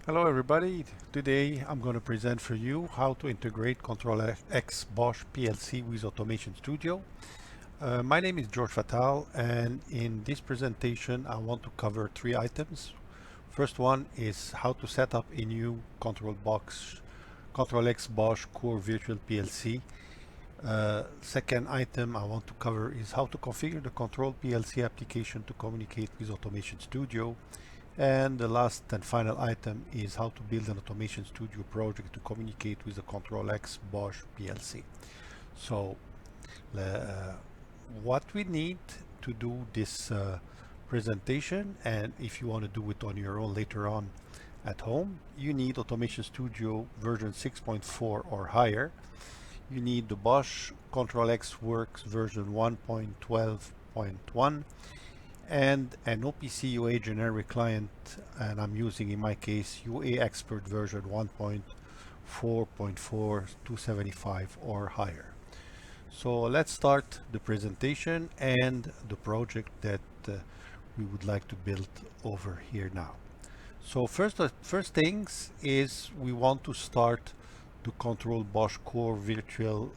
Hello everybody, today I'm going to present for you how to integrate ctrlX Bosch PLC with Automation Studio. My name is George Fatal, and in this presentation I want to cover three items. First one is how to set up a new ctrlX Bosch Core Virtual PLC. Second item I want to cover is how to configure the Control PLC application to communicate with Automation Studio. And the last and final item is how to build an Automation Studio project to communicate with the ctrlX Bosch PLC. So what we need to do this presentation, and if you want to do it on your own later on at home, you need Automation Studio version 6.4 or higher. You need the Bosch ctrlX Works version 1.12.1 and an OPC UA generic client, and I'm using in my case UA Expert version 1.4.4 or higher. So let's start the presentation and the project that we would like to build over here now. So first things is we want to start to control Bosch Core Virtual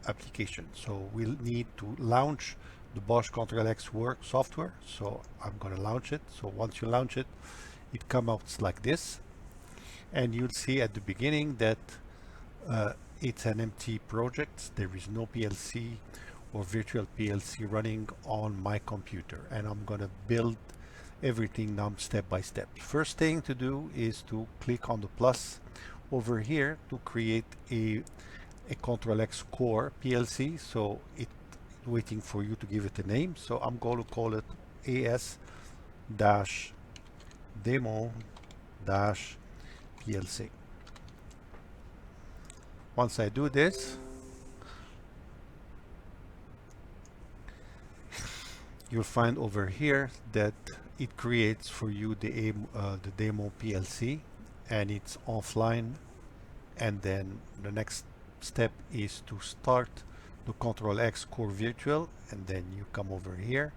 application. So we'll need to launch the Bosch ctrlX Work software. So I'm going to launch it. So once you launch it, it comes out like this, and you'll see at the beginning that it's an empty project. There is no PLC or virtual PLC running on my computer, and I'm going to build everything now step by step. First thing to do is to click on the plus over here to create a ctrlX Core PLC. So it's waiting for you to give it a name. So I'm going to call it AS-demo-PLC. Once I do this, you'll find over here that it creates for you the demo PLC, and it's offline. And then the next step is to start the ctrlX Core Virtual, and then you come over here,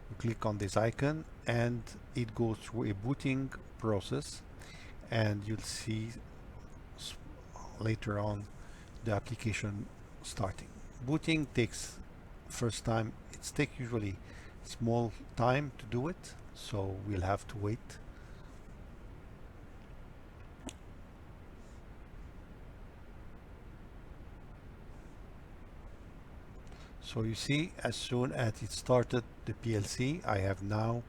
you click on this icon, and it goes through a booting process, and you'll see later on the application starting. Booting takes first time, it takes usually small time to do it, so we'll have to wait. So you see, as soon as it started the PLC, I have now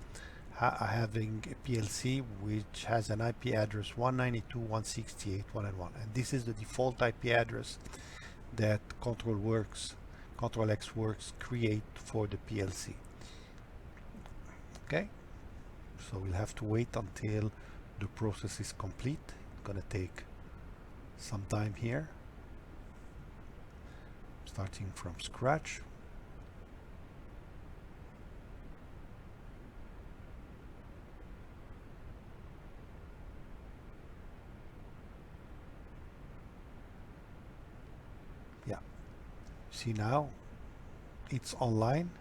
having a PLC which has an IP address 192.168.1.1, and this is the default IP address that ctrlX Works create for the PLC. Okay, so we'll have to wait until the process is complete. It's gonna take some time here, starting from scratch. Yeah, see now it's online,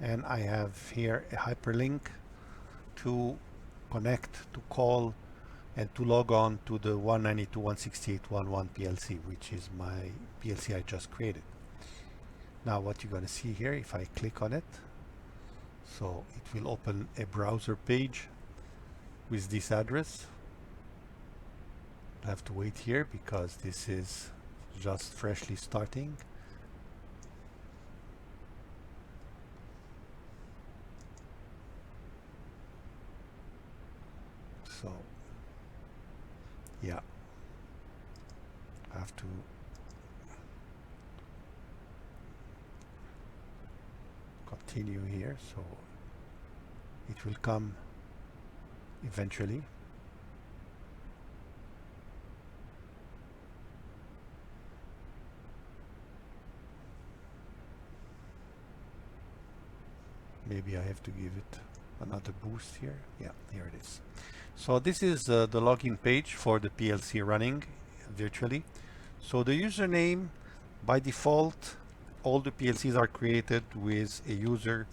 and I have here a hyperlink to connect, to call, and to log on to the 192.168.1.1 PLC, which is my PLC I just created. Now what you're going to see here, if I click on it, so it will open a browser page with this address. I have to wait here because this is just freshly starting. So yeah, I have to continue here, so it will come eventually. Maybe I have to give it another boost here. Yeah, here it is. So this is the login page for the PLC running virtually. So the username, by default, all the PLCs are created with a user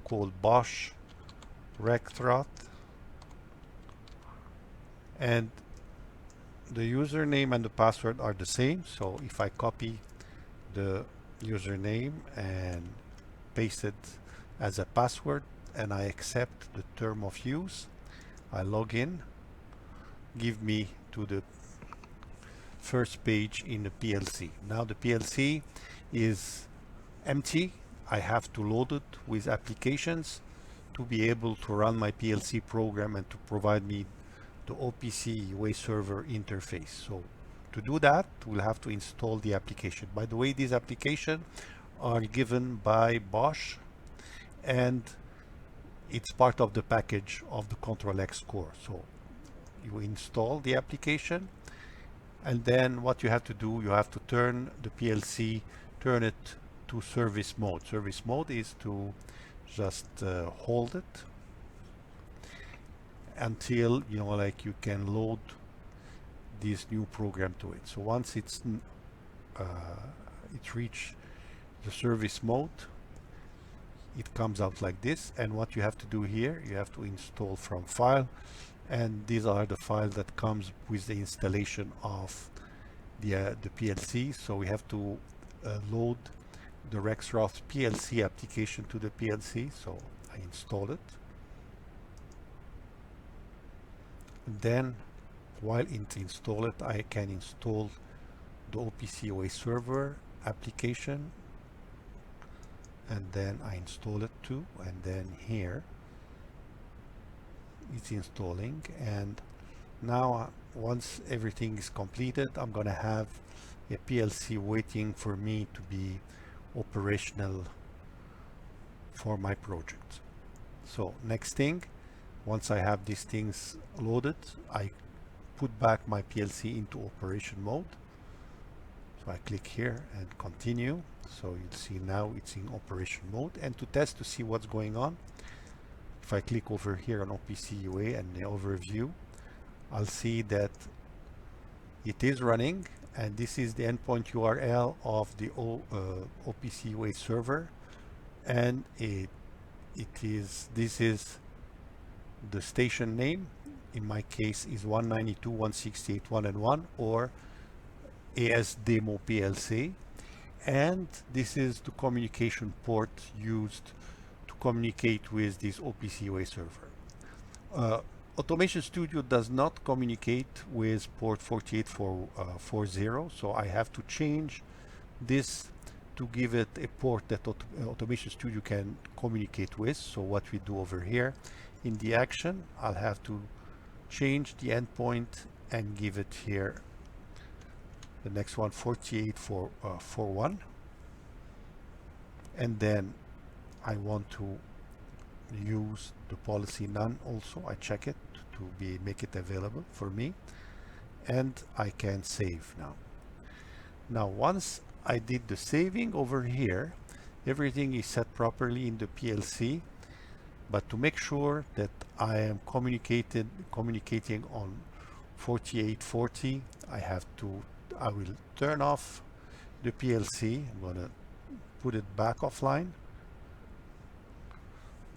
called Bosch Rectrat and the username and the password are the same. So if I copy the username and paste it as a password and I accept the term of use, I log in, give me to the first page in the PLC. Now the PLC is empty. I have to load it with applications to be able to run my PLC program and to provide me the OPC UA server interface. So to do that, we'll have to install the application. By the way, these applications are given by Bosch, and it's part of the package of the ctrlX core. So you install the application, and then what you have to do, you have to turn the PLC, turn it to service mode. Service mode is to just hold it until like you can load this new program to it. So once it's reached the service mode, it comes out like this. And what you have to do here, you have to install from file, and these are the files that comes with the installation of the PLC. So we have to load the Rexroth PLC application to the PLC. So I install it. Then while it install it, I can install the OPC UA server application, and then I install it too, and then here it's installing. And now once everything is completed, I'm gonna have a PLC waiting for me to be operational for my project. So next thing, once I have these things loaded, I put back my PLC into operation mode. So I click here and continue. So you'll see now it's in operation mode. And to test to see what's going on, if I click over here on OPC UA and the overview, I'll see that it is running, and this is the endpoint URL of the OPC UA server, and this is the station name. In my case is 192.168.1 or AS Demo PLC, and this is the communication port used to communicate with this OPC UA server. Automation Studio does not communicate with port 48440, so I have to change this to give it a port that Automation Studio can communicate with. So what we do over here in the action, I'll have to change the endpoint and give it here the next one, 48441, and then I want to use the policy none also. I check it to make it available for me, and I can save now. Now once I did the saving over here, everything is set properly in the PLC. But to make sure that I am communicating on 4840, I will turn off the PLC. I'm gonna put it back offline.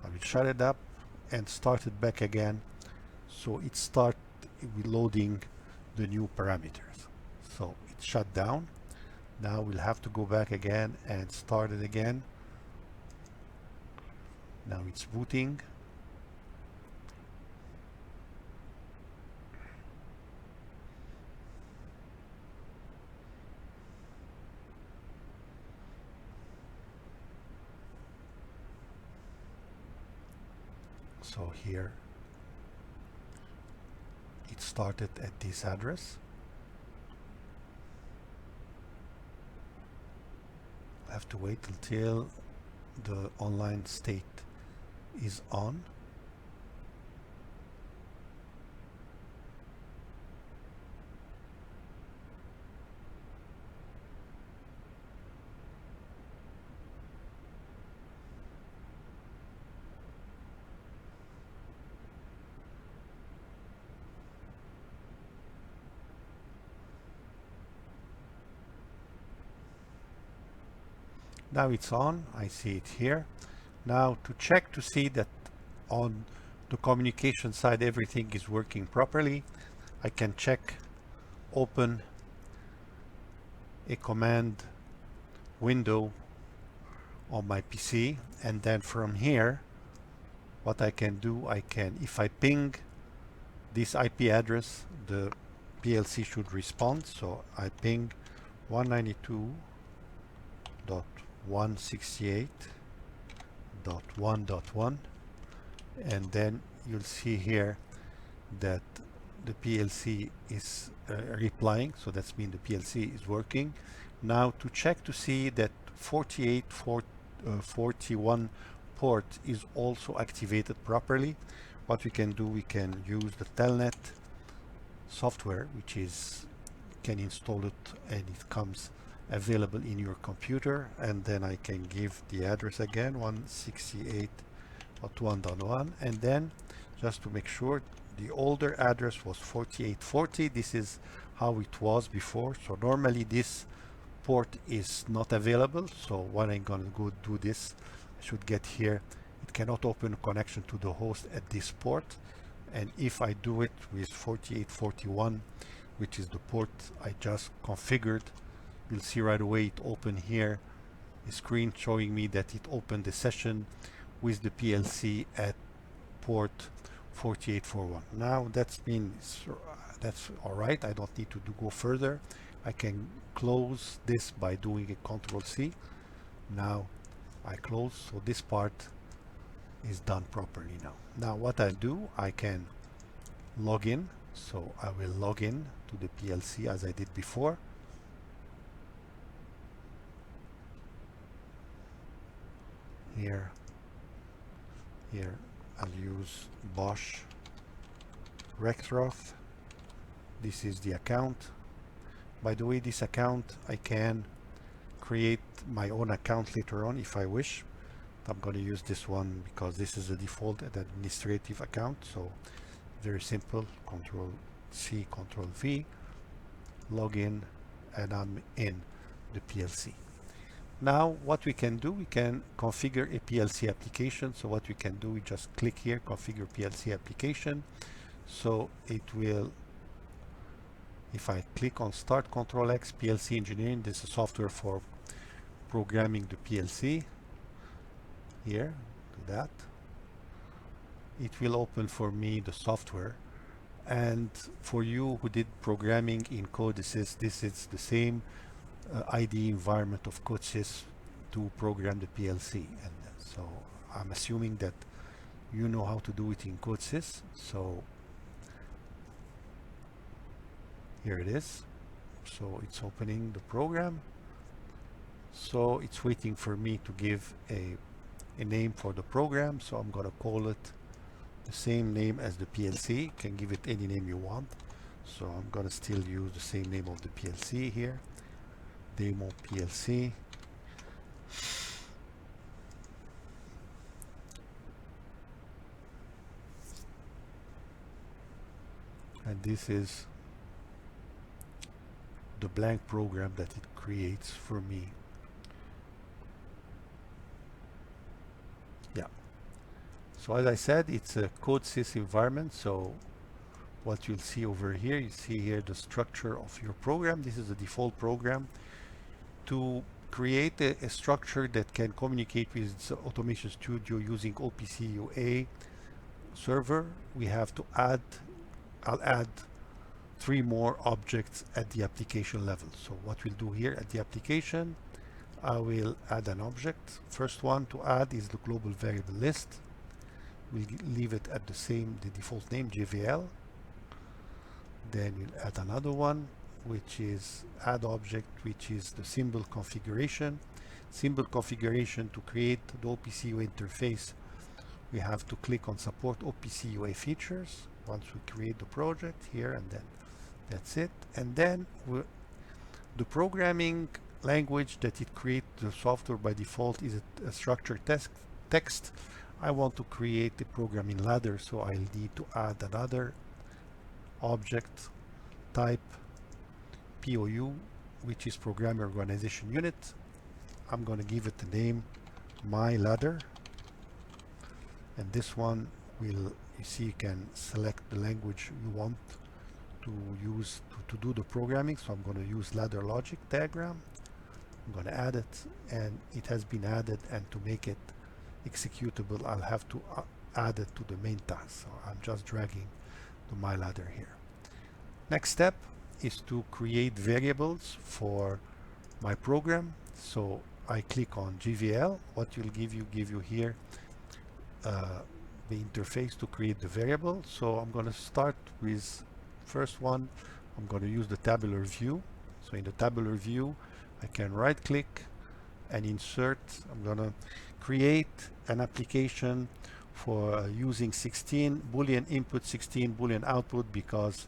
I will shut it up and start it back again. So it start loading the new parameters. So it's shut down. Now we'll have to go back again and start it again. Now it's booting. So here it started at this address. I have to wait until the online state is on. Now it's on. I see it here. Now to check to see that on the communication side everything is working properly, I can check, open a command window on my PC, and then from here what I can do, if I ping this IP address, the PLC should respond. So I ping 192.168.1.1, and then you'll see here that the PLC is replying, so that's mean the PLC is working. Now to check to see that 41 port is also activated properly, what we can do, we can use the telnet software, which is, can install it and it comes available in your computer, and then I can give the address again, 168.1.1, and then just to make sure, the older address was 4840. This is how it was before. So normally this port is not available. So when I'm gonna go do this, I should get here, it cannot open a connection to the host at this port. And if I do it with 4841, which is the port I just configured, you'll see right away it opened here a screen showing me that it opened the session with the PLC at port 4841. Now that means that's all right. I don't need to go further. I can close this by doing a Ctrl+C. Now I close, so this part is done properly now. Now what I do, I can log in. So I will log in to the PLC as I did before. Here I'll use Bosch Rectroth. This is the account. By the way, this account, I can create my own account later on if I wish. I'm going to use this one because this is the default administrative account. So very simple, Ctrl+C, Ctrl+V, log in, and I'm in the PLC. Now what we can do, we can configure a PLC application. So what we can do, we just click here, configure PLC application. So it will, if I click on start ctrlX PLC engineering, this is software for programming the PLC. Here, do that. It will open for me the software. And for you who did programming in Codesys, this is the same IDE environment of Codesys to program the PLC. And so I'm assuming that you know how to do it in Codesys. So here it is. So it's opening the program. So it's waiting for me to give a name for the program. So I'm going to call it the same name as the PLC. You can give it any name you want. So I'm going to still use the same name of the PLC here. Demo PLC. And this is the blank program that it creates for me. Yeah. So as I said, it's a Codesys environment. So what you'll see over here, you see here the structure of your program. This is the default program. To create a structure that can communicate with Automation Studio using OPC UA server, we have to add, I'll add 3 more objects at the application level. So what we'll do here at the application, I will add an object. First one to add is the global variable list. We'll leave it at the default name, JVL. Then we'll add another one, which is add object, which is the symbol configuration. Symbol configuration, to create the OPC UA interface, we have to click on support OPC UA features once we create the project here, and then that's it. And then the programming language that it creates the software by default is a structured text. I want to create a programming ladder, so I'll need to add another object type POU, which is Program Organization Unit. I'm going to give it the name My Ladder, and this one will, you see, you can select the language you want to use to do the programming. So I'm going to use ladder logic diagram. I'm going to add it, and it has been added, and to make it executable I'll have to add it to the main task. So I'm just dragging to my ladder here. Next step is to create variables for my program. So I click on GVL. What will give you here the interface to create the variable. So I'm going to start with first one. I'm going to use the tabular view. So in the tabular view I can right click and insert. I'm going to create an application for using 16 Boolean input, 16 Boolean output, because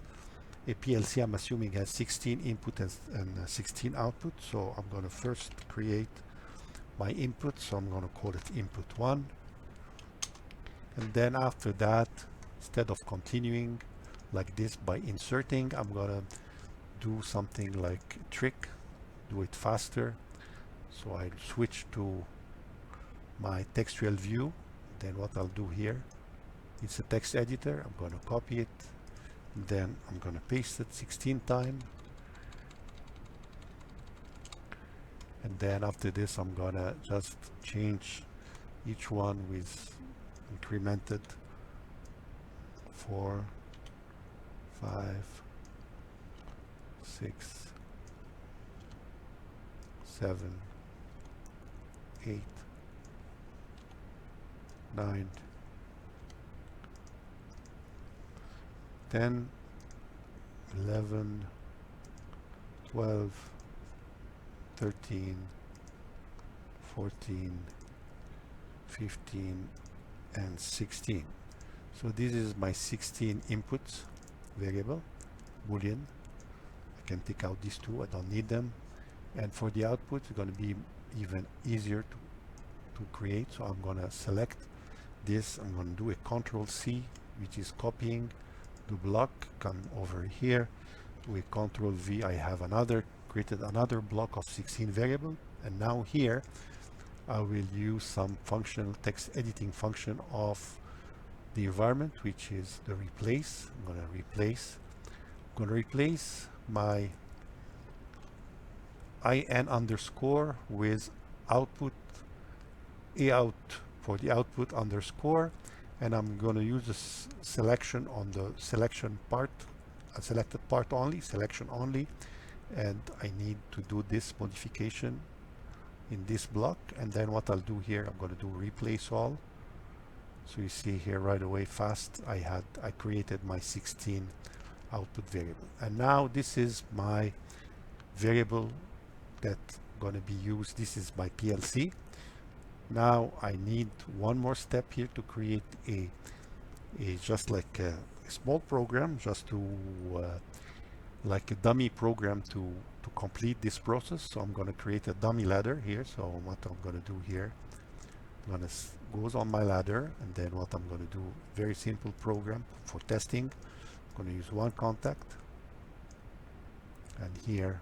a PLC, I'm assuming, has 16 input and 16 output. So I'm going to first create my input. So I'm going to call it input 1. And then after that, instead of continuing like this by inserting, I'm going to do something like trick, do it faster. So I'll switch to my textual view. Then what I'll do here, it's a text editor. I'm going to copy it. Then I'm going to paste it 16 times. And then after this, I'm going to just change each one with incremented 4, 5, 6, 7, 8, 9, 10, 11, 12, 13, 14, 15, and 16. So this is my 16 inputs variable, Boolean. I can take out these two, I don't need them. And for the output, it's going to be even easier to create. So I'm going to select this. I'm going to do a Ctrl+C, which is copying the block. Come over here, do a Ctrl+V. I have created another block of 16 variable. And now here, I will use some functional text editing function of the environment, which is the replace. I'm going to replace my in underscore with output out for the output underscore, and I'm going to use this selection on the selection part, selected part only, selection only, and I need to do this modification in this block. And then what I'll do here, I'm going to do replace all. So you see here right away fast, I created my 16 output variable, and now this is my variable that's going to be used. This is my PLC. Now I need one more step here to create a just like a small program, just to like a dummy program to complete this process. So I'm going to create a dummy ladder here. So what I'm going to do here, I'm going to goes on my ladder, and then what I'm going to do, very simple program for testing. I'm going to use one contact, and here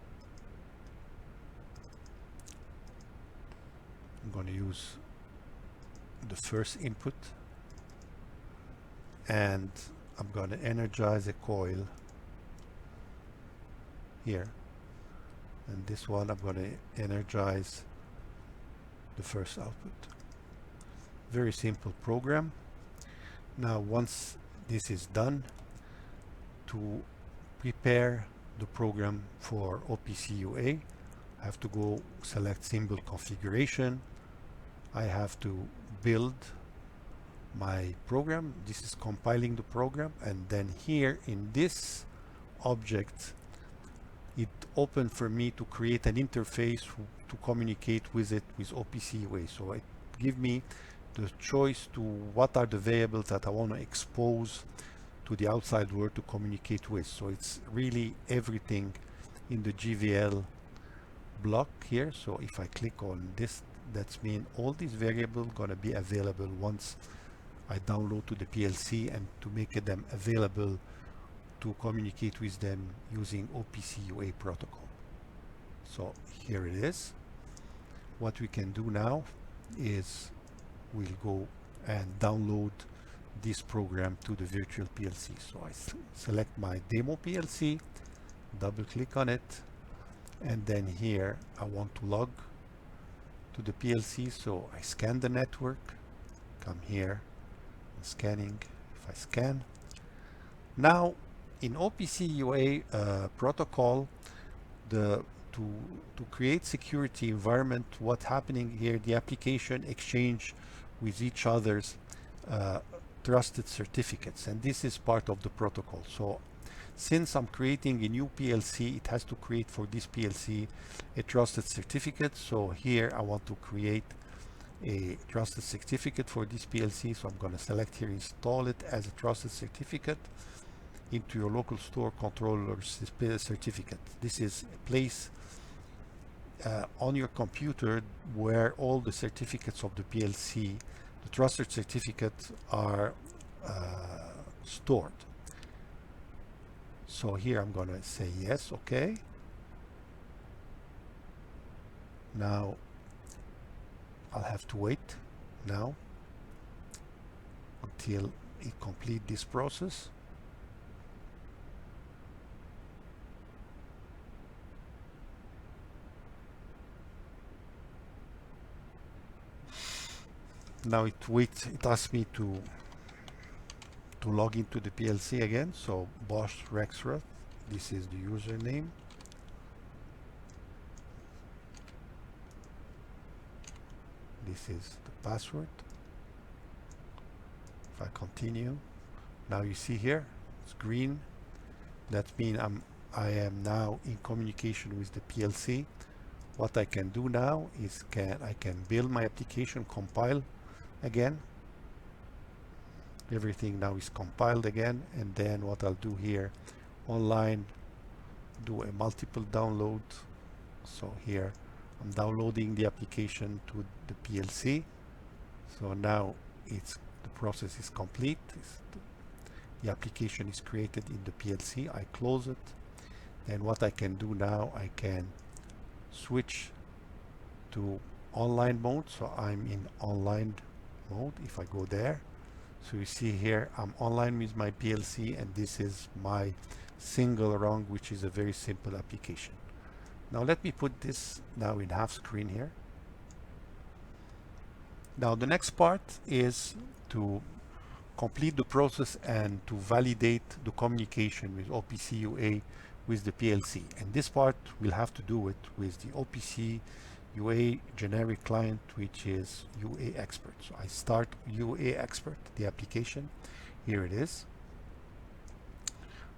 I'm going to use the first input, and I'm going to energize a coil here, and this one I'm going to energize the first output. Very simple program. Now once this is done, to prepare the program for OPC UA, I have to go select symbol configuration. I have to build my program. This is compiling the program, and then here in this object, it opened for me to create an interface to communicate with it with OPC UA. So it give me the choice to what are the variables that I want to expose to the outside world to communicate with. So it's really everything in the GVL block here. So if I click on this, that's mean all these variables gonna be available once I download to the PLC, and to make them available to communicate with them using OPC UA protocol. So here it is. What we can do now is we'll go and download this program to the virtual PLC. So I select my demo PLC, double click on it, and then here I want to log to the PLC. So I scan the network, come here, scanning. If I scan, now in OPC UA protocol, to create security environment, what's happening here, the application exchange with each other's trusted certificates, and this is part of the protocol. So since I'm creating a new PLC, it has to create for this PLC a trusted certificate. So here I want to create a trusted certificate for this PLC. So I'm going to select here, install it as a trusted certificate into your local store controller certificate. This is a place on your computer where all the certificates of the PLC, the trusted certificates, are stored. So here I'm going to say yes, okay. Now I'll have to wait now until it completes this process. Now it asks me to log into the PLC again. So Bosch Rexroth, this is the username. This is the password. If I continue, now you see here it's green. That means I am now in communication with the PLC. What I can do now is I can build my application, compile again. Everything now is compiled again, and then what I'll do here, online, do a multiple download. So here I'm downloading the application to the PLC. So now the process is complete. The application is created in the PLC. I close it. And what I can do now, I can switch to online mode. So I'm in online mode. If I go there, so you see here I'm online with my PLC, and this is my single rung, which is a very simple application. Now let me put this now in half screen here. Now the next part is to complete the process and to validate the communication with OPC UA with the PLC. And this part we'll have to do it with the OPC UA generic client, which is UA Expert. So I start UA Expert, the application. Here it is.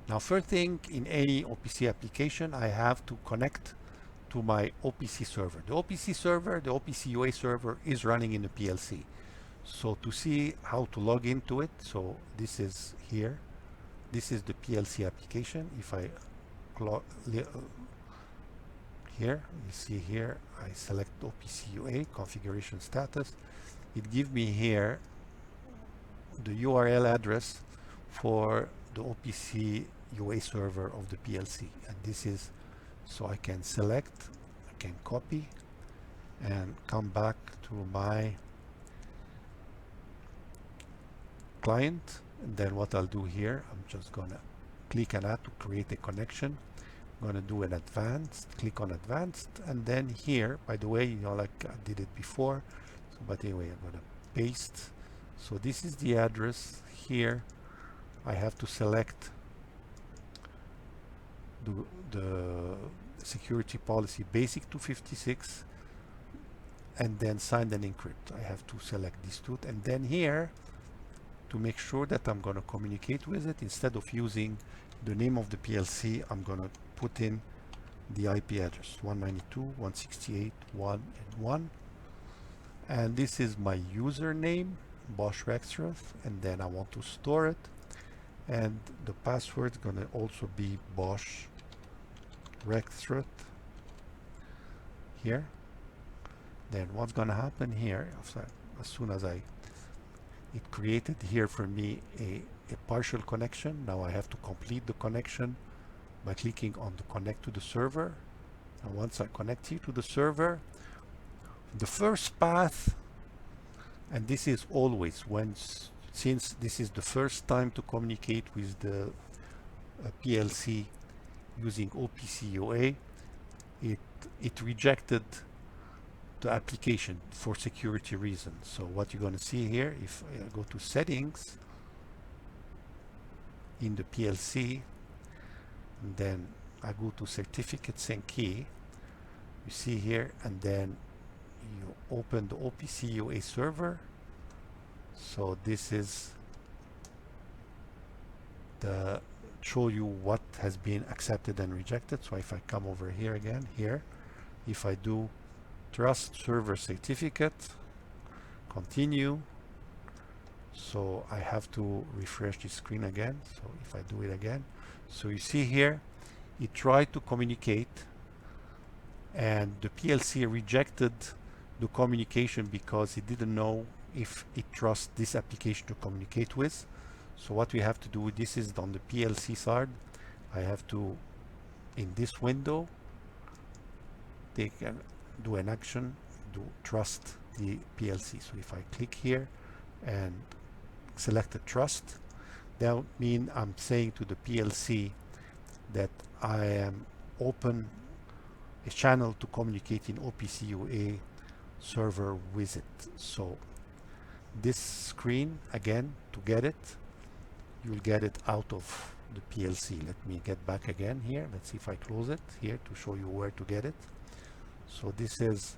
Now first thing, in any OPC application, I have to connect to my OPC server. The OPC server, the OPC UA server, is running in the PLC. So to see how to log into it, so this is here. This is the PLC application. If I here, you see here, I select OPC UA configuration status. It gives me here the URL address for the OPC UA server of the PLC, and this is, so I can select, I can copy and come back to my client. And then what I'll do here, I'm just gonna click on that to create a connection. I'm gonna do an advanced, click on advanced, and then here, by the way, you know, like I did it before, so, but anyway, I'm gonna paste. So this is the address here. I have to select the security policy basic 256, and then sign and encrypt. I have to select these two, and then here, to make sure that I'm going to communicate with it, instead of using the name of the PLC, I'm going to put in the IP address 192.168.1.1, and this is my username, Bosch Rexroth, and then I want to store it, and the password is going to also be Bosch Rexroth here. Then what's going to happen here, as soon as it created here for me a partial connection. Now I have to complete the connection by clicking on the connect to the server. And once I connect here to the server, the first path, and this is always when since this is the first time to communicate with the PLC using OPC UA, it rejected the application for security reasons. So what you're going to see here, if I go to settings in the PLC, and then I go to certificates and key, you see here, and then you open the OPC UA server. So this is the show you what has been accepted and rejected. So if I come over here again, here, if I do trust server certificate, continue, so I have to refresh the screen again. So if I do it again, so you see here, it tried to communicate and the PLC rejected the communication because it didn't know if it trusts this application to communicate with. So what we have to do, this is on the PLC side, I have to, in this window, do an action, trust the PLC. So if I click here and select the trust, that means I'm saying to the PLC that I am open a channel to communicate in OPC UA server with it. So this screen, again, to get it, you'll get it out of the PLC. Let me get back again here. Let's see if I close it here to show you where to get it. So this is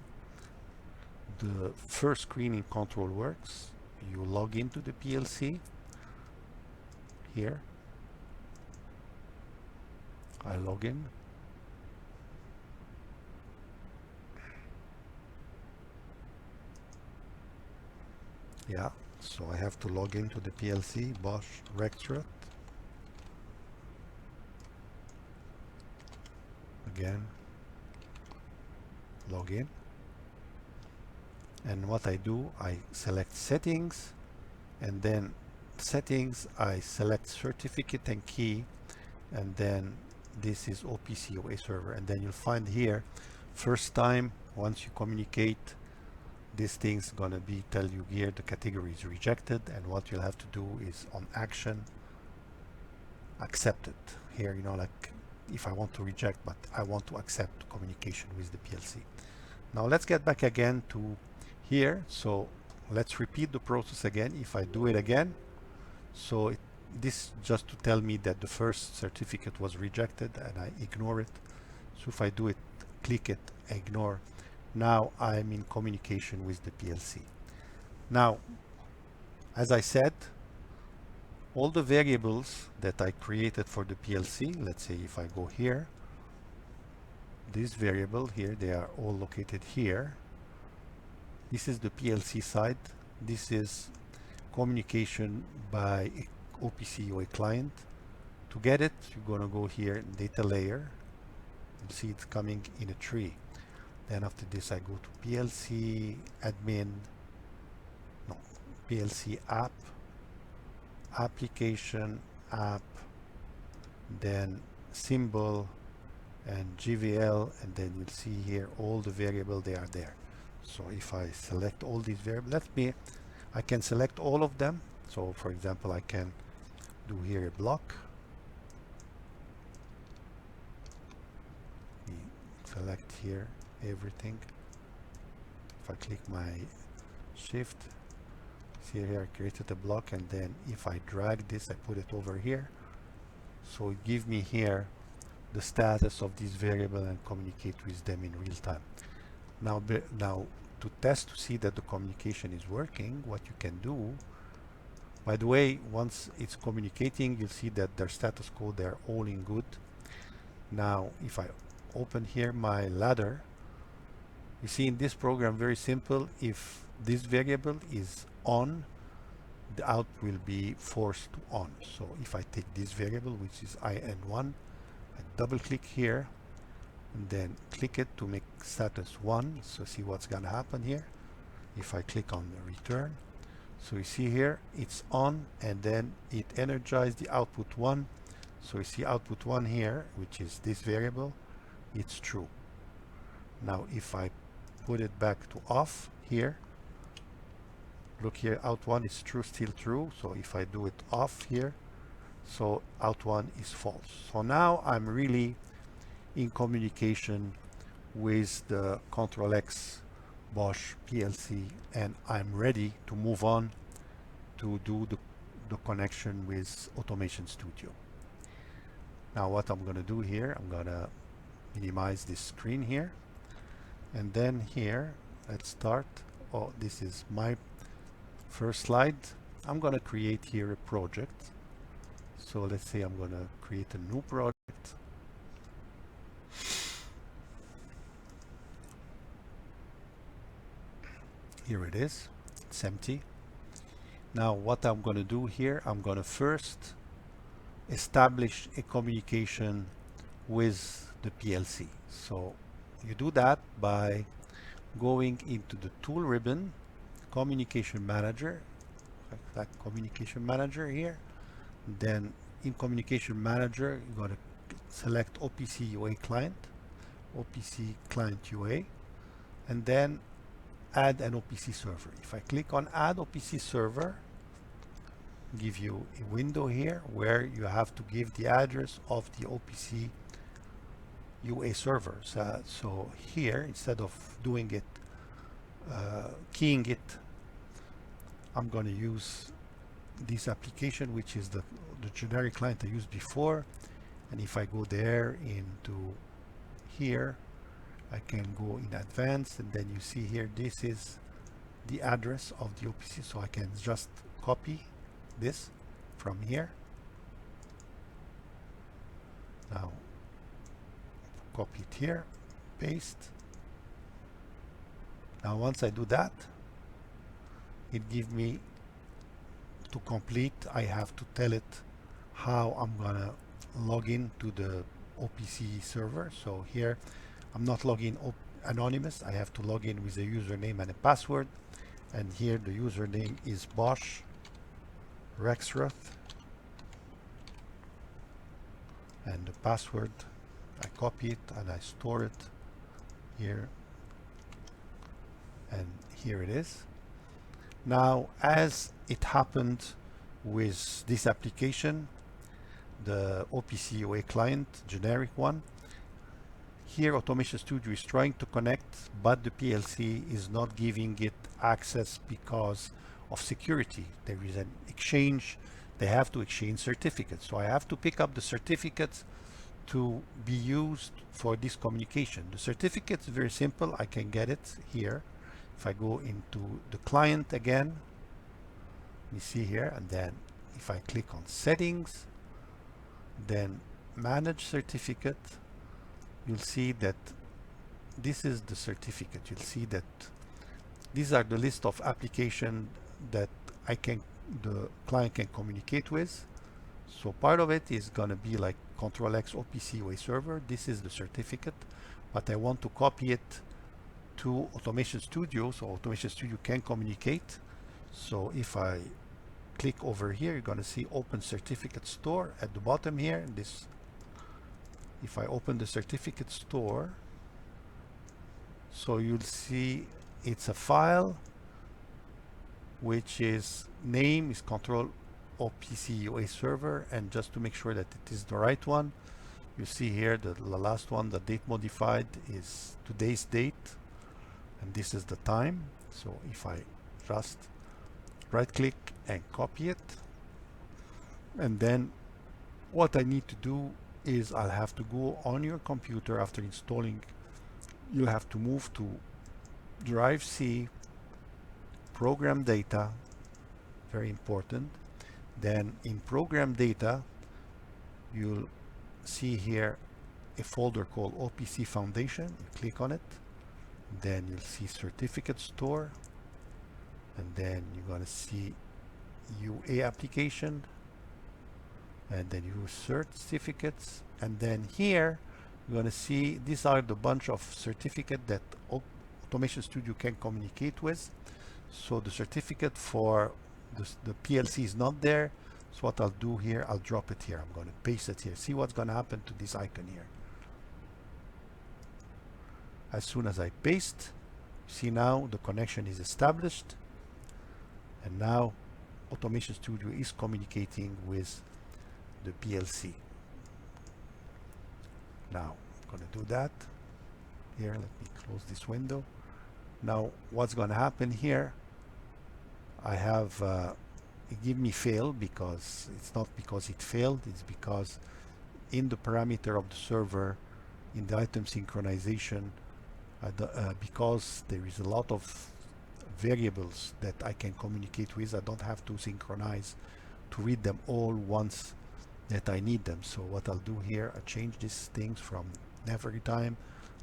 the first screen in ctrlWorks. You log into the PLC here. I log in. Yeah, so I have to log into the PLC, Bosch Rectorate. Again, log in. And what I do, I select settings, and then settings, I select certificate and key, and then this is OPC UA server. And then you'll find here, first time, once you communicate, this thing's gonna be tell you here the category is rejected, and what you'll have to do is on action, accept it. Here, you know, like if I want to reject, but I want to accept communication with the PLC. Now let's get back again to here. So let's repeat the process again. If I do it again, so this just to tell me that the first certificate was rejected and I ignore it. So if I do it, click it, ignore, now I'm in communication with the PLC. Now, as I said, all the variables that I created for the PLC, let's say if I go here, this variable here, they are all located here. This is the PLC side. This is communication by OPC UA client. To get it, you're going to go here, data layer. You see it's coming in a tree. Then after this, I go to PLC admin, no, PLC app, application, app, then symbol and GVL, and then you'll see here all the variables, they are there. So if I select all these variables, I can select all of them. So for example, I can do here a block. Select here everything. If I click my shift, see here I created a block, and then if I drag this, I put it over here. So it gives me here the status of this variable and communicate with them in real time. Now to test to see that the communication is working, what you can do, by the way, once it's communicating, you'll see that their status code, they're all in good. Now if I open here my ladder, you see in this program, very simple, if this variable is on, the out will be forced to on. So if I take this variable, which is IN1, I double click here and then click it to make status 1. So see what's gonna happen here. If I click on the return, so you see here it's on, and then it energized the output 1. So you see output 1 here, which is this variable, it's true. Now if I put it back to off here, Look here, out 1 is true, still true. So if I do it off here, so out 1 is false. So now I'm really in communication with the ctrlX Bosch PLC, and I'm ready to move on to do the connection with Automation Studio. Now what I'm going to do here, I'm going to minimize this screen here, and then here, let's start. Oh, this is my first slide. I'm going to create here a project. So let's say I'm going to create a new project. Here it is. It's empty. Now what I'm going to do here, I'm going to first establish a communication with the PLC. So you do that by going into the tool ribbon, communication manager, like that communication manager here. Then in communication manager, you're going to select OPC UA client, OPC client UA, and then add an OPC server. If I click on add OPC server, give you a window here where you have to give the address of the OPC UA servers. So here, instead of doing it, keying it, I'm going to use this application, which is the generic client I used before. And if I go there into here, I can go in advanced, and then you see here, this is the address of the OPC. So I can just copy this from here. Now copy it here, paste. Now once I do that, it gives me to complete. I have to tell it how I'm gonna log in to the OPC server. So here I'm not logging anonymous. I have to log in with a username and a password, and here the username is Bosch Rexroth, and the password, I copy it and I store it here, and here it is. Now, as it happened with this application, the OPC UA client, generic one, here Automation Studio is trying to connect, but the PLC is not giving it access because of security. There is an exchange. They have to exchange certificates. So I have to pick up the certificates to be used for this communication. The certificate is very simple. I can get it here. If I go into the client again, you see here, and then if I click on settings, then manage certificate, you'll see that this is the certificate. You'll see that these are the list of applications that the client can communicate with. So part of it is going to be like ctrlX OPC UA server. This is the certificate, but I want to copy it to Automation Studio so Automation Studio can communicate. So if I click over here, you're going to see Open Certificate Store at the bottom here. If I open the certificate store, so you'll see it's a file which is name is control OPC UA server, and just to make sure that it is the right one, you see here the last one, the date modified is today's date, and this is the time. So if I just right click and copy it, and then what I need to do is I'll have to go on your computer after installing. You'll have to move to Drive C, Program Data, very important. Then in Program Data, you'll see here a folder called OPC Foundation. You click on it, then you'll see Certificate Store, and then you're going to see UA application, and then you certificates, and then here you're going to see these are the bunch of certificate that Automation Studio can communicate with. So the certificate for the PLC is not there. So what I'll do here, I'll drop it here. I'm going to paste it here. See what's going to happen to this icon here. As soon as I paste, see now the connection is established. And now Automation Studio is communicating with the PLC. Now I'm going to do that. Here, let me close this window. Now what's going to happen here, I have it give me fail, because it's not because it failed, it's because in the parameter of the server, in the item synchronization, because there is a lot of variables that I can communicate with, I don't have to synchronize to read them all once that I need them. So what I'll do here, I change these things from every time,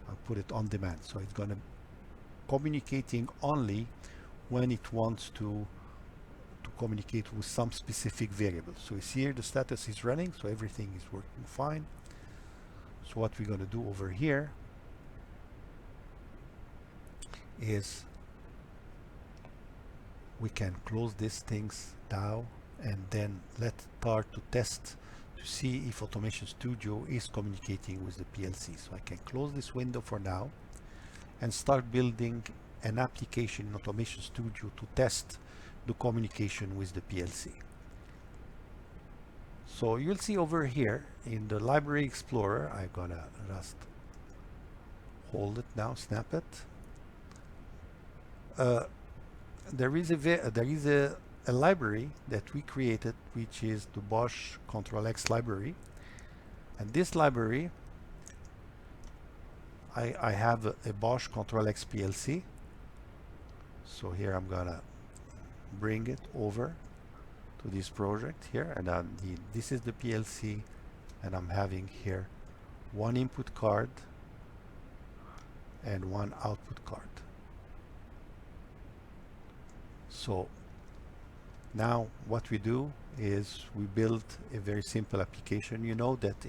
I'll put it on demand. So it's going to communicating only when it wants to communicate with some specific variable. So you see here the status is running, so everything is working fine. So what we're going to do over here is we can close these things down and then let's start to test to see if Automation Studio is communicating with the PLC. So I can close this window for now and start building an application in Automation Studio to test the communication with the PLC. So you'll see over here in the Library Explorer, I'm gonna just hold it now, snap it. There is a library that we created, which is the Bosch ctrlX library, and this library, I have a Bosch ctrlX PLC. So here I'm gonna bring it over to this project here, and this is the PLC, and I'm having here one input card and one output card. So now what we do is we build a very simple application. You know that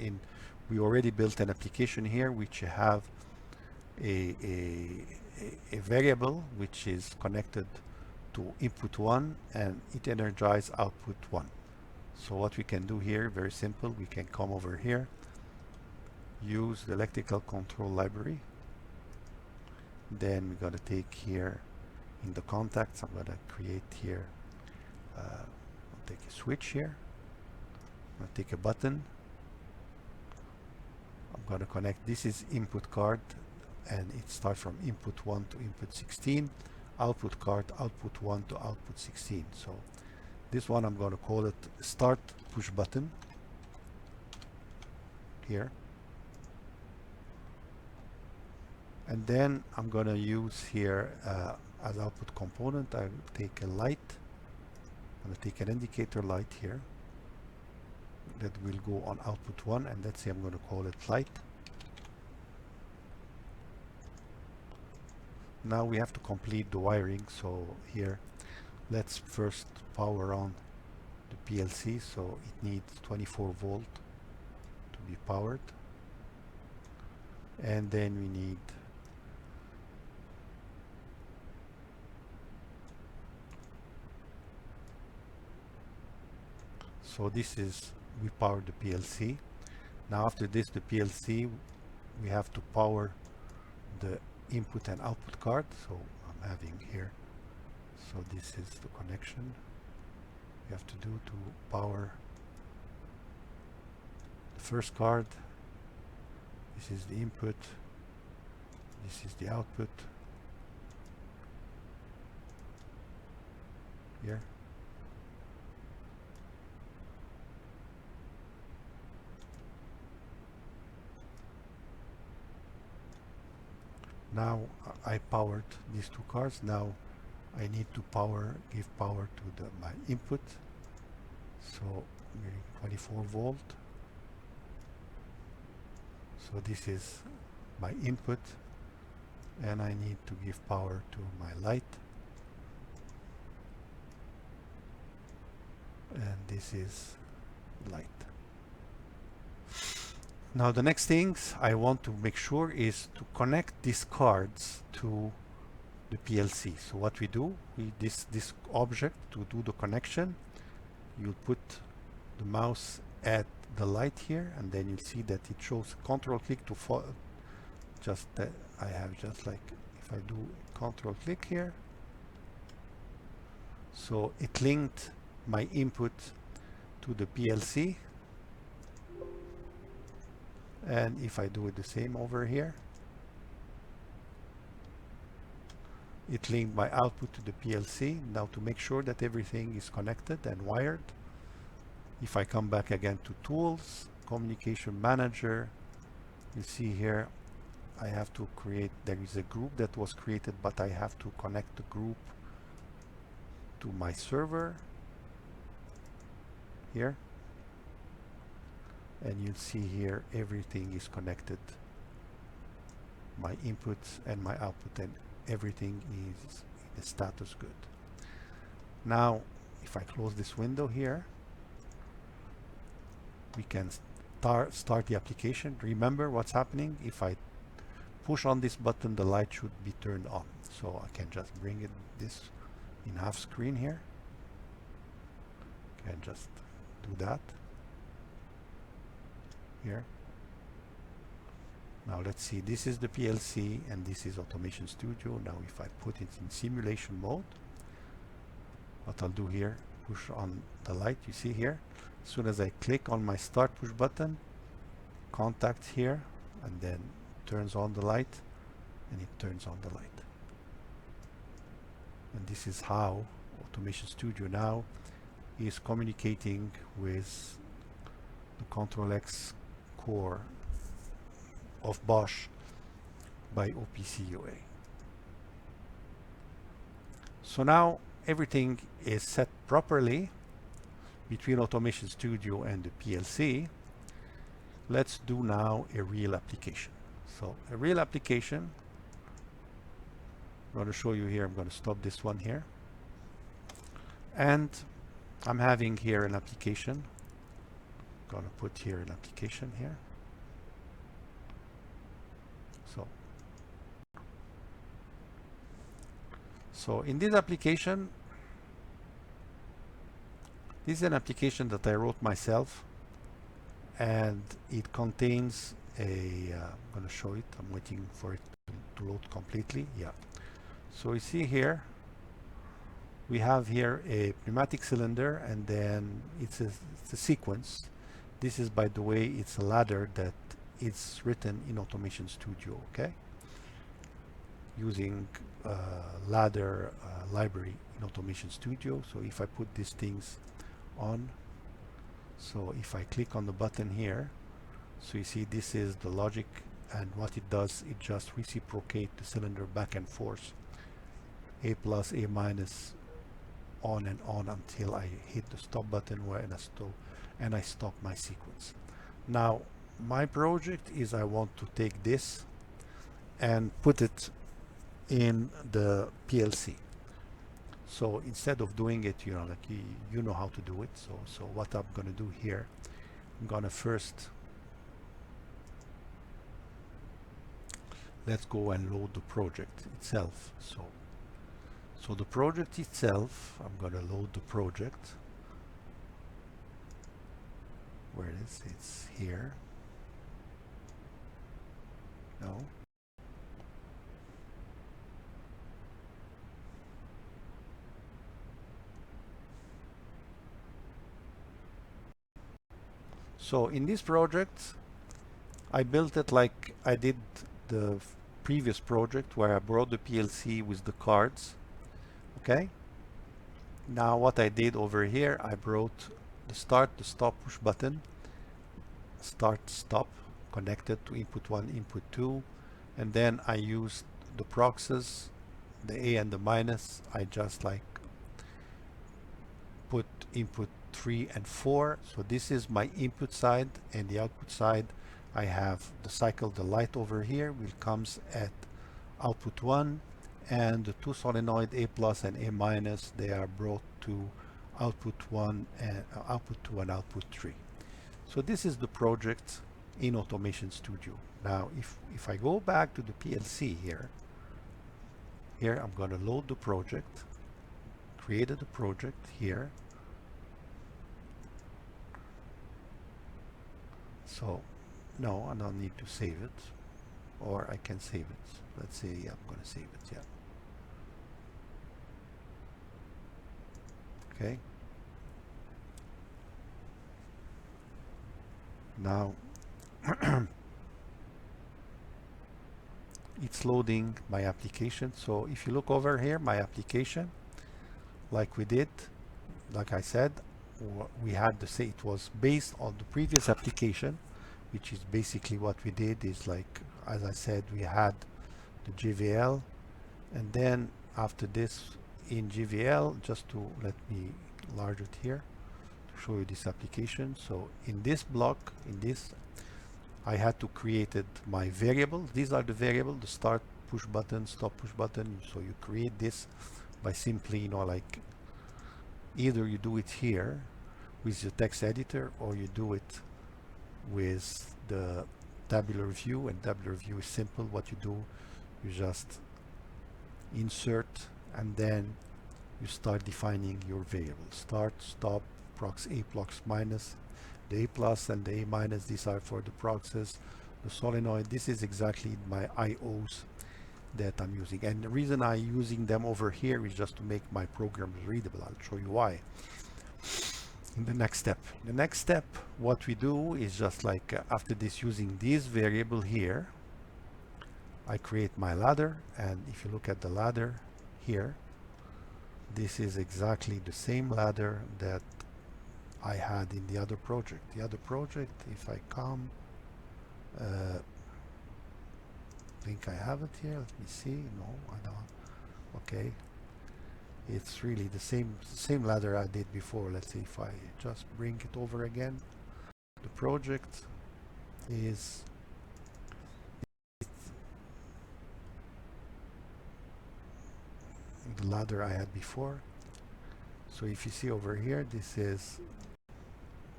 we already built an application here which have a variable which is connected to input 1 and it energizes output 1. So what we can do here, very simple, we can come over here, use the electrical control library, then we're going to take here in the contacts, I'm going to create here, I'll take a switch here, I'm going to take a button, I'm going to connect, this is input card and it starts from input 1 to input 16, output card output 1 to output 16. So this one I'm going to call it start push button here, and then I'm going to use here as output component, I will take a light, I'm going to take an indicator light here that will go on output 1, and let's say I'm going to call it light. Now we have to complete the wiring, so here let's first power on the PLC, so it needs 24 volt to be powered, and then we need so this is we power the PLC. Now after this, the PLC, we have to power the input and output card, so I'm having here, so this is the connection you have to do to power the first card. This is the input, this is the output here. Now I powered these two cards. Now I need to give power to my input. So 24 volt. So this is my input, and I need to give power to my light. And this is light. Now the next things I want to make sure is to connect these cards to the PLC. So what we do, this object, to do the connection, you put the mouse at the light here, and then you see that it shows control click to just that I have just like if I do control click here, So it linked my input to the PLC, and if I do it the same over here, it linked my output to the PLC. Now to make sure that everything is connected and wired, if I come back again to Tools, Communication Manager, you see here I have to create, there is a group that was created, but I have to connect the group to my server here. And you'll see here everything is connected, my inputs and my output, and everything is in the status good. Now if I close this window here, we can start the application. Remember what's happening. If I push on this button, the light should be turned on. So I can just bring it this in half screen here. Can just do that here. Now let's see, this is the PLC and this is Automation Studio. Now if I put it in simulation mode, what I'll do here, push on the light, you see here, as soon as I click on my start push button, contact here, and then turns on the light, and it turns on the light. And this is how Automation Studio now is communicating with the ctrlX core of Bosch by OPC UA. So now everything is set properly between Automation Studio and the PLC. Let's do now a real application. So a real application, I'm going to show you here. I'm going to stop this one here. And I'm having here an application. I'm going to put here an application here. So in this application, this is an application that I wrote myself, and it contains a, I'm going to show it, I'm waiting for it to load completely. Yeah. So you see here, we have here a pneumatic cylinder, and then it's a sequence. This is, by the way, it's a ladder that it's written in Automation Studio, okay? Using ladder library in Automation Studio. So if I put these things on, so if I click on the button here, so you see this is the logic, and what it does, it just reciprocate the cylinder back and forth, A plus, A minus, on and on until I hit the stop button and I stop my sequence. Now my project is I want to take this and put it in the PLC. So instead of doing it, you know, like you know how to do it. So what I'm going to do here, I'm going to first, let's go and load the project itself. So the project itself, I'm going to load the project. Where it is? It's here. No. So in this project, I built it like I did the previous project where I brought the PLC with the cards. Okay. Now what I did over here, I brought the start, the stop push button, start, stop, connected to input 1, input 2, and then I used the proxies, the A and the minus. I just like put input 3 and 4. So this is my input side, and the output side I have the cycle, the light over here will comes at output 1, and the two solenoid A plus and A minus, they are brought to output 1 and output 2 and output 3. So this is the project in Automation Studio. Now if I go back to the PLC here I'm going to load the project, created a project here. So no, I don't need to save it, or I can save it. Let's say I'm going to save it. Yeah. Okay. Now it's loading my application. So if you look over here, my application, like we did, like I said, we had to say it was based on the previous application, which is basically what we did is like, as I said, we had the GVL, and then after this in GVL, just to let me enlarge it here to show you this application. So in this block, in this, I had to create my variable. These are the variable, the start push button, stop push button. So you create this by simply, you know, like either you do it here with the text editor or you do it with the tabular view, and tabular view is simple. What you do, you just insert and then you start defining your variables. Start, stop, prox A plus minus, the A plus and the A minus, these are for the proxies, the solenoid. This is exactly my IOs that I'm using, and the reason I'm using them over here is just to make my programs readable. I'll show you why in the next step. The next step, what we do is just like after this, using this variable here, I create my ladder, and if you look at the ladder here, this is exactly the same ladder that I had in the other project. The other project, if I come, I think I have it here. Let me see. No, I don't. Okay, it's really the same ladder I did before. Let's see if I just bring it over again. The project is the ladder I had before. So if you see over here, this is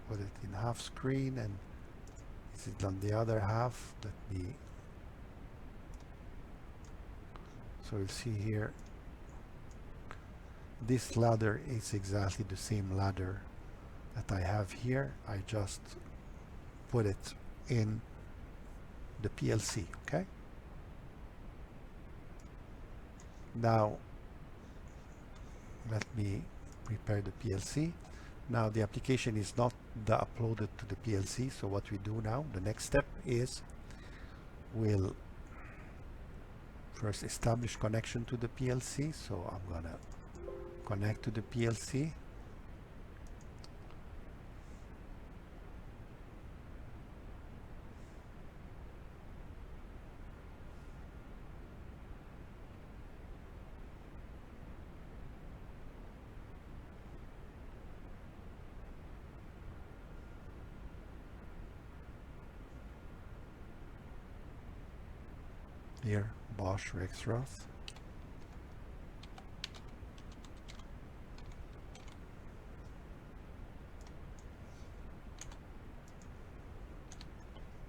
put it in half screen, and this is on the other half. Let me, so you'll see here, this ladder is exactly the same ladder that I have here. I just put it in the PLC. Okay, now let me prepare the PLC. Now the application is not uploaded to the PLC, so what we do now, the next step is we'll first establish connection to the PLC. So I'm gonna connect to the PLC. Here, Bosch Rexroth.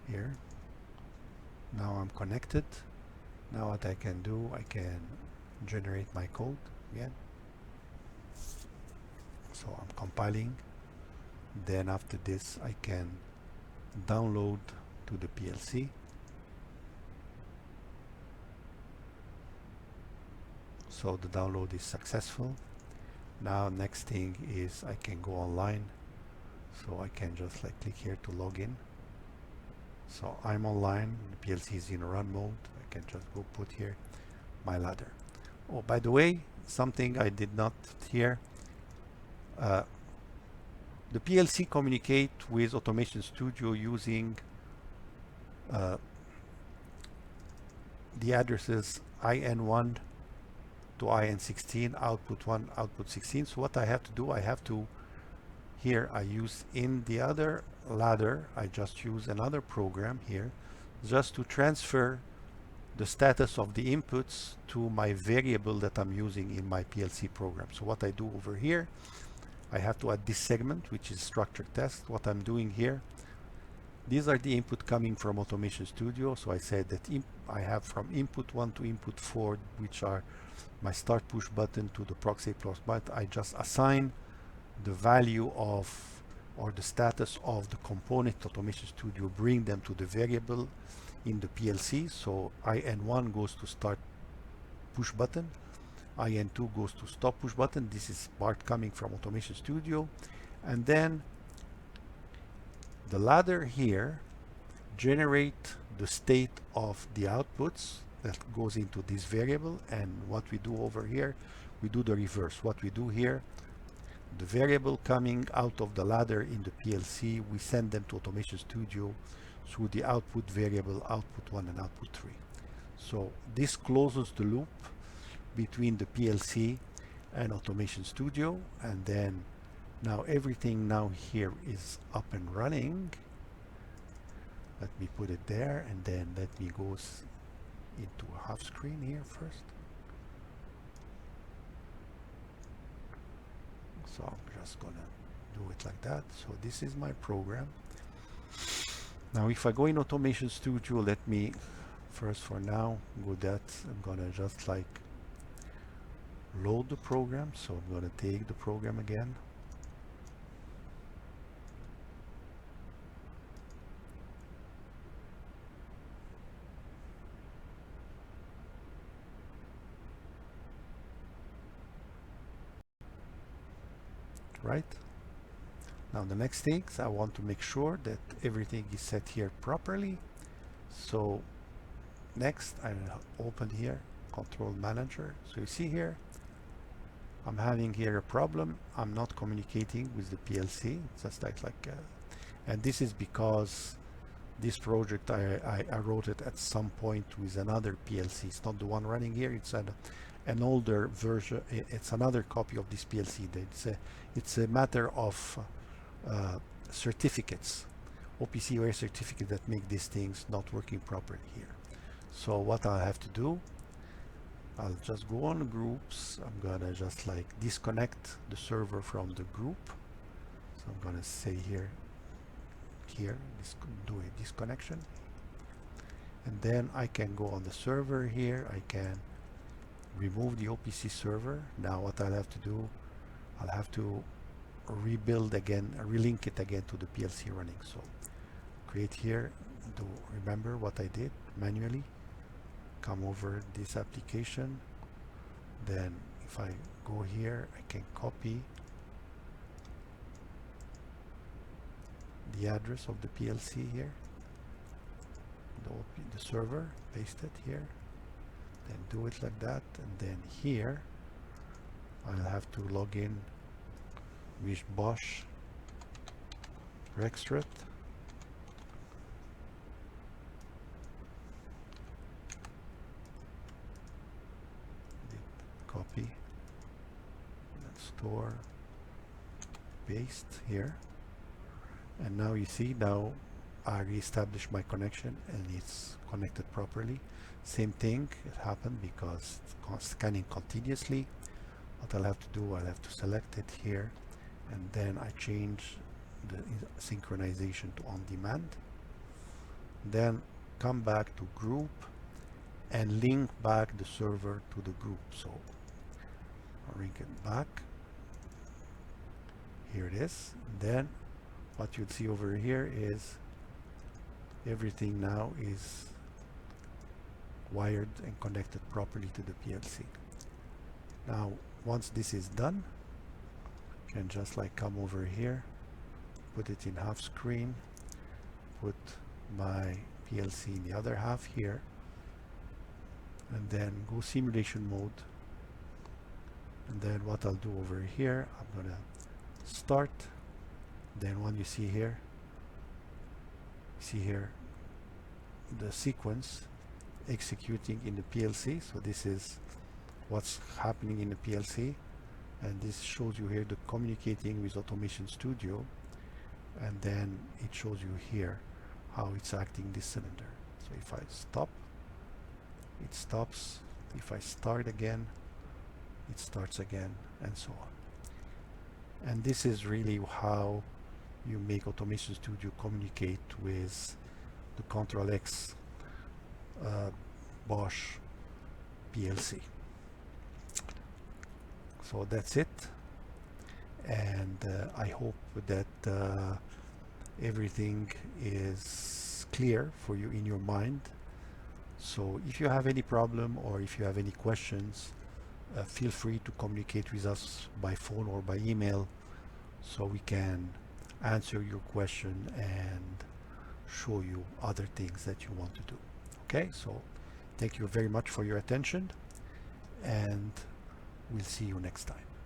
Here. Now I'm connected. Now what I can do, I can generate my code again. So I'm compiling. Then after this, I can download to the PLC. So the download is successful. Now next thing is I can go online. So I can just like click here to log in. So I'm online, the PLC is in run mode. I can just go put here my ladder. Oh, by the way, something I did not here. The PLC communicate with Automation Studio using the addresses IN1 to IN16, output 1, output 16. So what I have to do, I have to, here I use in the other ladder, I just use another program here just to transfer the status of the inputs to my variable that I'm using in my PLC program. So what I do over here, I have to add this segment, which is structure test. What I'm doing here, these are the input coming from Automation Studio. So I said that I have from input 1 to input 4, which are my start push button to the prox A plus button. I just assign the value of or the status of the component Automation Studio, bring them to the variable in the PLC. So IN1 goes to start push button, IN2 goes to stop push button. This is part coming from Automation Studio. And then the ladder here generate the state of the outputs that goes into this variable. And what we do over here, we do the reverse. What we do here, the variable coming out of the ladder in the PLC, we send them to Automation Studio through the output variable output 1 and output 3. So this closes the loop between the PLC and Automation Studio, and then now everything now here is up and running. Let me put it there, and then let me go into a half screen here first. So I'm just gonna do it like that. So this is my program. Now if I go in Automation Studio, let me first for now go that I'm gonna just like load the program. So I'm gonna take the program again. Right? Now the next thing is I want to make sure that everything is set here properly. So next I open here Control Manager. So you see here I'm having here a problem. I'm not communicating with the PLC. It's just like and this is because this project I wrote it at some point with another PLC. It's not the one running here. It's an older version. It's another copy of this PLC. It's a matter of certificates, OPC UA certificate that make these things not working properly here. So what I have to do, I'll just go on groups. I'm gonna just like disconnect the server from the group. So I'm gonna say here, do a disconnection. And then I can go on the server here. I can remove the OPC server. Now what I'll have to do, I'll have to rebuild again, relink it again to the PLC running. So create here, to remember what I did manually, come over this application. Then if I go here, I can copy the address of the PLC here, the server, paste it here, then do it like that, and then here I'll have to log in with Bosch Rextrat. Copy and store, paste here, and now you see, now I reestablished my connection and it's connected properly. Same thing, it happened because it's scanning continuously. What I'll have to do, I'll have to select it here, and then I change the synchronization to on demand. Then come back to group and link back the server to the group. So I'll link it back. Here it is. And then what you'll see over here is everything now is wired and connected properly to the PLC. Now once this is done, you can just like come over here, put it in half screen, put my PLC in the other half here, and then go simulation mode. And then what I'll do over here, I'm gonna start. Then when you see here the sequence executing in the PLC. So this is what's happening in the PLC, and this shows you here the communicating with Automation Studio, and then it shows you here how it's acting this cylinder. So if I stop, it stops. If I start again, it starts again, and so on. And this is really how you make Automation Studio communicate with the ctrlX Bosch PLC. So that's it, and I hope that everything is clear for you in your mind. So if you have any problem or if you have any questions, feel free to communicate with us by phone or by email so we can answer your question and show you other things that you want to do. Okay, so thank you very much for your attention, and we'll see you next time.